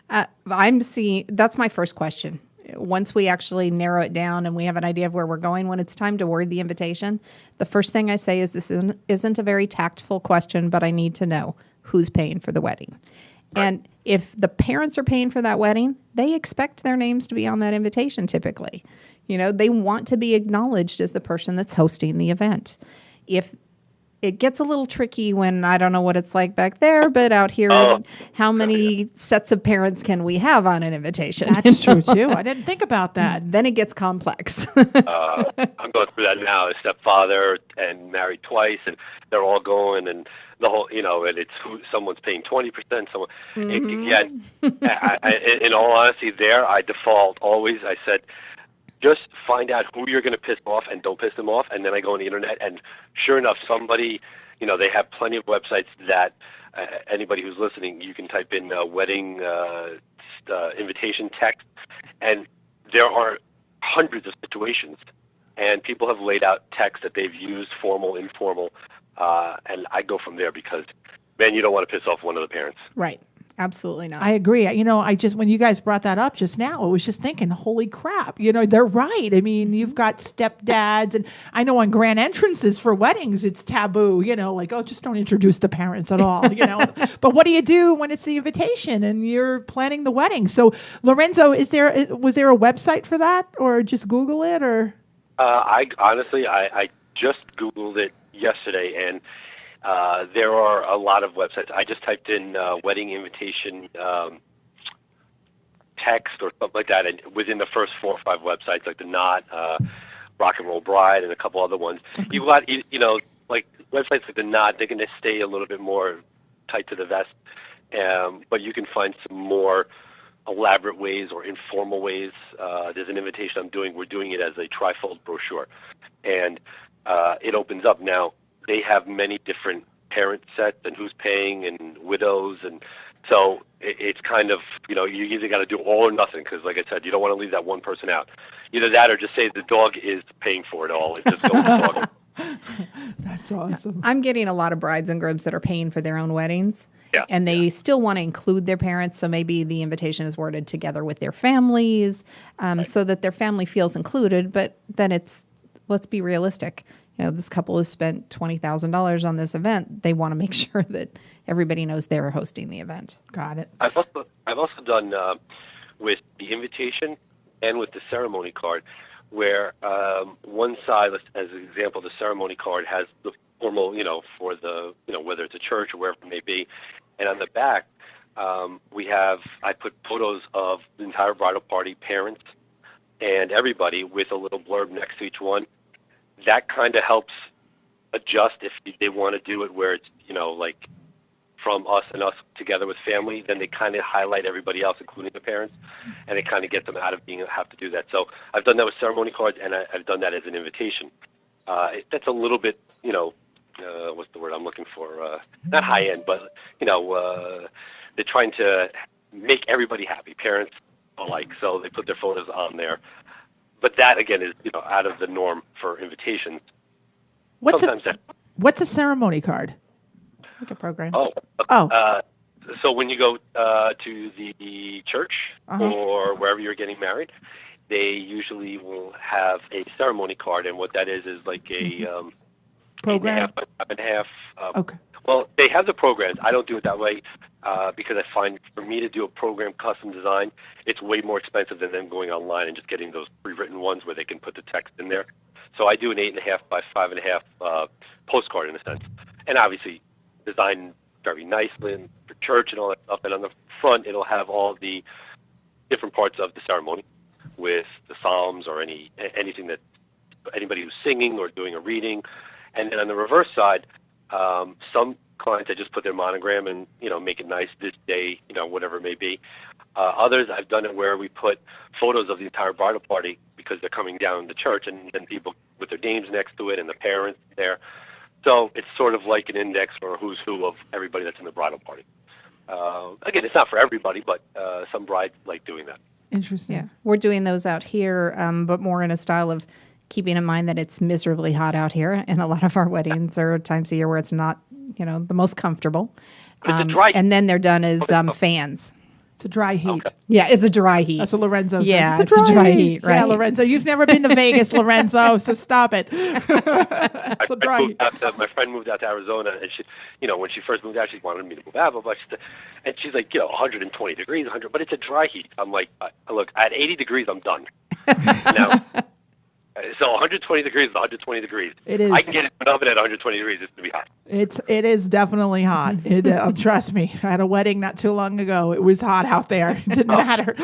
That's my first question. Once we actually narrow it down and we have an idea of where we're going, when it's time to word the invitation, the first thing I say is this isn't a very tactful question, but I need to know who's paying for the wedding. Right. And if the parents are paying for that wedding, they expect their names to be on that invitation typically. They want to be acknowledged as the person that's hosting the event. If it gets a little tricky when, I don't know what it's like back there, but out here, how many sets of parents can we have on an invitation? That's true, too. I didn't think about that. Then it gets complex. I'm going through that now. A stepfather and married twice, and they're all going, and the whole, and it's someone's paying 20%. Someone, in all honesty, I default always. I said, just find out who you're going to piss off and don't piss them off. And then I go on the internet, and sure enough, somebody, they have plenty of websites that anybody who's listening, you can type in wedding invitation text, and there are hundreds of situations. And people have laid out text that they've used, formal, informal, and I go from there because, man, you don't want to piss off one of the parents. Right. Absolutely not. I agree. When you guys brought that up just now, I was just thinking, holy crap, they're right. I mean, you've got stepdads, and I know on grand entrances for weddings, it's taboo, just don't introduce the parents at all, But what do you do when it's the invitation and you're planning the wedding? So, Lorenzo, was there a website for that, or just Google it, or? I just Googled it yesterday, and there are a lot of websites. I just typed in wedding invitation text or something like that, and within the first 4 or 5 websites, like the Knot, Rock and Roll Bride, and a couple other ones, you've got, like websites like the Knot, they're going to stay a little bit more tight to the vest, but you can find some more elaborate ways or informal ways. There's an invitation we're doing it as a trifold brochure, and it opens up now. They have many different parent sets and who's paying and widows, and so it's kind of, you either got to do all or nothing, because like I said, you don't want to leave that one person out. Either that or just say the dog is paying for it all. It just goes with the dog. That's awesome. I'm getting a lot of brides and grooms that are paying for their own weddings. Yeah. And they still want to include their parents, so maybe the invitation is worded together with their families, right, so that their family feels included, but then let's be realistic. This couple has spent $20,000 on this event. They want to make sure that everybody knows they're hosting the event. Got it. I've also done with the invitation and with the ceremony card, where one side, as an example, the ceremony card has the formal, for the, whether it's a church or wherever it may be, and on the back I put photos of the entire bridal party, parents, and everybody with a little blurb next to each one. That kind of helps adjust if they want to do it where it's, like from us and us together with family, then they kind of highlight everybody else, including the parents, and it kind of gets them out of have to do that. So I've done that with ceremony cards, and I've done that as an invitation. That's a little bit, what's the word I'm looking for? Not high end, but, they're trying to make everybody happy, parents alike, so they put their photos on there. But that, again, is out of the norm for invitations. What's a ceremony card? Like a program. So when you go to the church or wherever you're getting married, they usually will have a ceremony card, and what that is like a program, 8.5 okay. Well, they have the programs. I don't do it that way because I find for me to do a program custom design, it's way more expensive than them going online and just getting those pre-written ones where they can put the text in there. So I do an 8.5 by 5.5 postcard in a sense, and obviously designed very nicely for church and all that stuff. And on the front, it'll have all the different parts of the ceremony with the psalms or anything that anybody who's singing or doing a reading. And then on the reverse side, some clients, I just put their monogram and, make it nice this day, whatever it may be. Others, I've done it where we put photos of the entire bridal party because because they're coming down the church, and then people with their names next to it and the parents there. So it's sort of like an index or a who's who of everybody that's in the bridal party. Again, it's not for everybody, but some brides like doing that. Interesting. Yeah, we're doing those out here, but more in a style of keeping in mind that it's miserably hot out here, and a lot of our weddings are times of year where it's not, the most comfortable. But it's a dry. And then they're done as fans. It's a dry heat. Okay. Yeah, it's a dry heat. That's what Lorenzo says. Yeah, it's a dry heat, right? Yeah, Lorenzo, you've never been to Vegas, Lorenzo, so stop it. It's a dry heat. My friend moved out to Arizona, and she, when she first moved out, she wanted me to move out, and she's like, 120 degrees, 100, but it's a dry heat. I'm like, look, at 80 degrees, I'm done. Now, so 120 degrees is 120 degrees. It is. I can get it in an oven at 120 degrees. It's going to be hot. It is definitely hot. Trust me. I had a wedding not too long ago. It was hot out there. It didn't matter.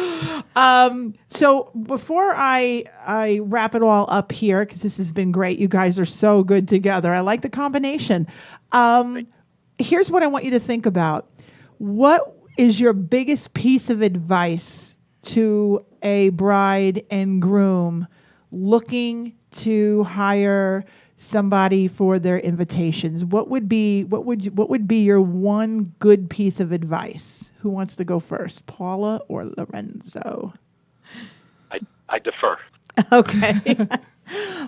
So before I wrap it all up here, because this has been great. You guys are so good together. I like the combination. Here's what I want you to think about. What is your biggest piece of advice to a bride and groom looking to hire somebody for their invitations? What would be your one good piece of advice? Who wants to go first, Paula or Lorenzo? I defer. Okay.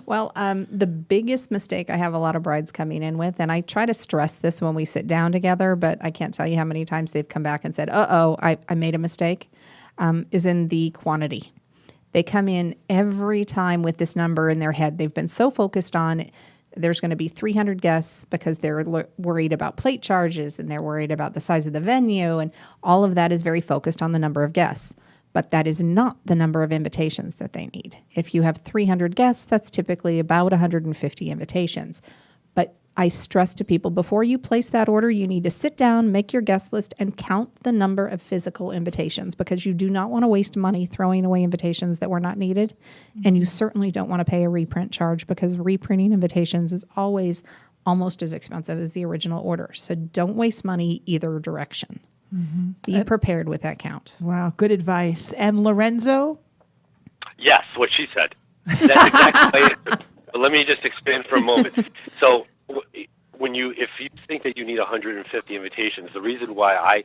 Well, the biggest mistake I have a lot of brides coming in with, and I try to stress this when we sit down together, but I can't tell you how many times they've come back and said, I made a mistake, is in the quantity. They come in every time with this number in their head. They've been so focused on there's going to be 300 guests because they're worried about plate charges and they're worried about the size of the venue, and all of that is very focused on the number of guests. But that is not the number of invitations that they need. If you have 300 guests, that's typically about 150 invitations. But I stress to people, before you place that order, you need to sit down, make your guest list, and count the number of physical invitations, because you do not want to waste money throwing away invitations that were not needed. Mm-hmm. And you certainly don't want to pay a reprint charge, because reprinting invitations is always almost as expensive as the original order. So don't waste money either direction. Mm-hmm. Be prepared with that count. Wow, good advice. And Lorenzo? Yes, what she said. That's exactly my answer. But let me just expand for a moment. So if you think that you need 150 invitations, the reason why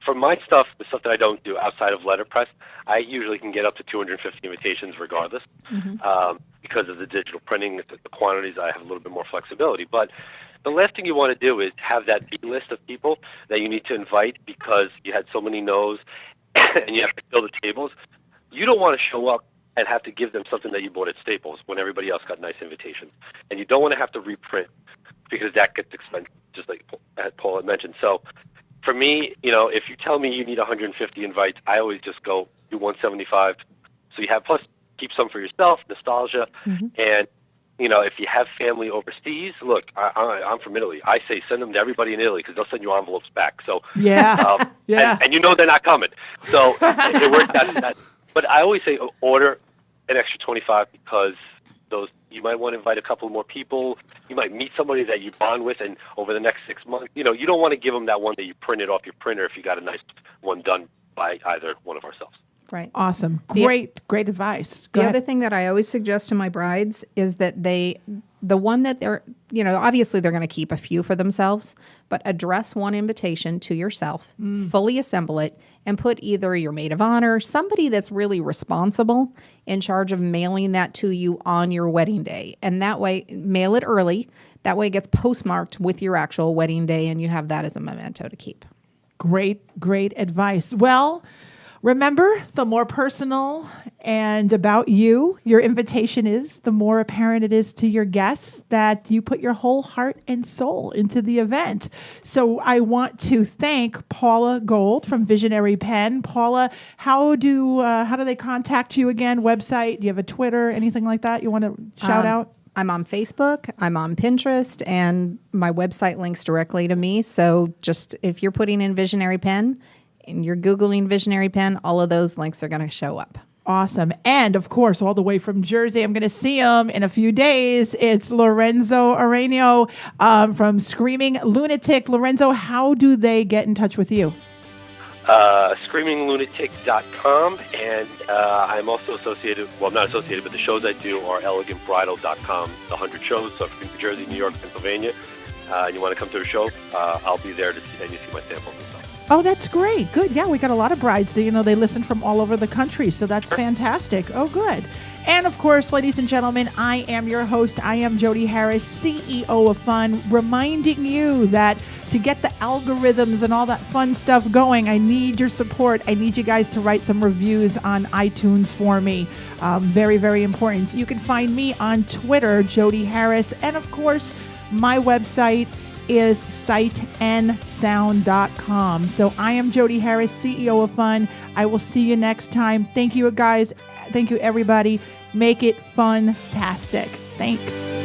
for my stuff, the stuff that I don't do outside of letterpress, I usually can get up to 250 invitations regardless. Mm-hmm. Because of the digital printing, the quantities, I have a little bit more flexibility. But the last thing you want to do is have that B list of people that you need to invite because you had so many no's and you have to fill the tables. You don't want to show up and have to give them something that you bought at Staples when everybody else got nice invitations. And you don't want to have to reprint because that gets expensive, just like Paul had mentioned. So for me, if you tell me you need 150 invites, I always just go do 175. So you have, plus keep some for yourself, nostalgia, mm-hmm. And if you have family overseas, look, I'm from Italy. I say send them to everybody in Italy because they'll send you envelopes back. So yeah, yeah, and they're not coming. So it works out. But I always say order an extra 25 because you might want to invite a couple more people. You might meet somebody that you bond with, and over the next 6 months, you don't want to give them that one that you printed off your printer if you got a nice one done by either one of ourselves. Right. Awesome. Great advice. Go ahead. Other thing that I always suggest to my brides is that the one that they're, obviously they're going to keep a few for themselves, but address one invitation to yourself, fully assemble it, and put either your maid of honor, somebody that's really responsible, in charge of mailing that to you on your wedding day. And that way, mail it early. That way it gets postmarked with your actual wedding day, and you have that as a memento to keep. Great advice. Well, remember, the more personal and about you your invitation is, the more apparent it is to your guests that you put your whole heart and soul into the event. So I want to thank Paula Gold from Visionary Pen. Paula, how do they contact you again? Website? Do you have a Twitter? Anything like that you want to shout out? I'm on Facebook, I'm on Pinterest, and my website links directly to me. So just if you're putting in Visionary Pen and you're Googling Visionary Pen, all of those links are going to show up. Awesome. And of course, all the way from Jersey, I'm going to see him in a few days. It's Lorenzo Araneo from Screaming Lunatic. Lorenzo, how do they get in touch with you? ScreamingLunatic.com, and I'm also associated, well, I'm not associated, but the shows I do are ElegantBridal.com, the 100 shows. So if you're in New Jersey, New York, Pennsylvania, and you want to come to a show, I'll be there to see, and you see my samples and stuff. Oh, that's great. Good. Yeah, we got a lot of brides. So, they listen from all over the country. So that's fantastic. Oh, good. And of course, ladies and gentlemen, I am your host. I am Jody Harris, CEO of Fun, reminding you that to get the algorithms and all that fun stuff going, I need your support. I need you guys to write some reviews on iTunes for me. Very, very important. You can find me on Twitter, Jody Harris. And of course, my website is SightNSound.com. So I am Jody Harris, CEO of Fun. I will see you next time. Thank you, guys. Thank you, everybody. Make it fun-tastic. Thanks.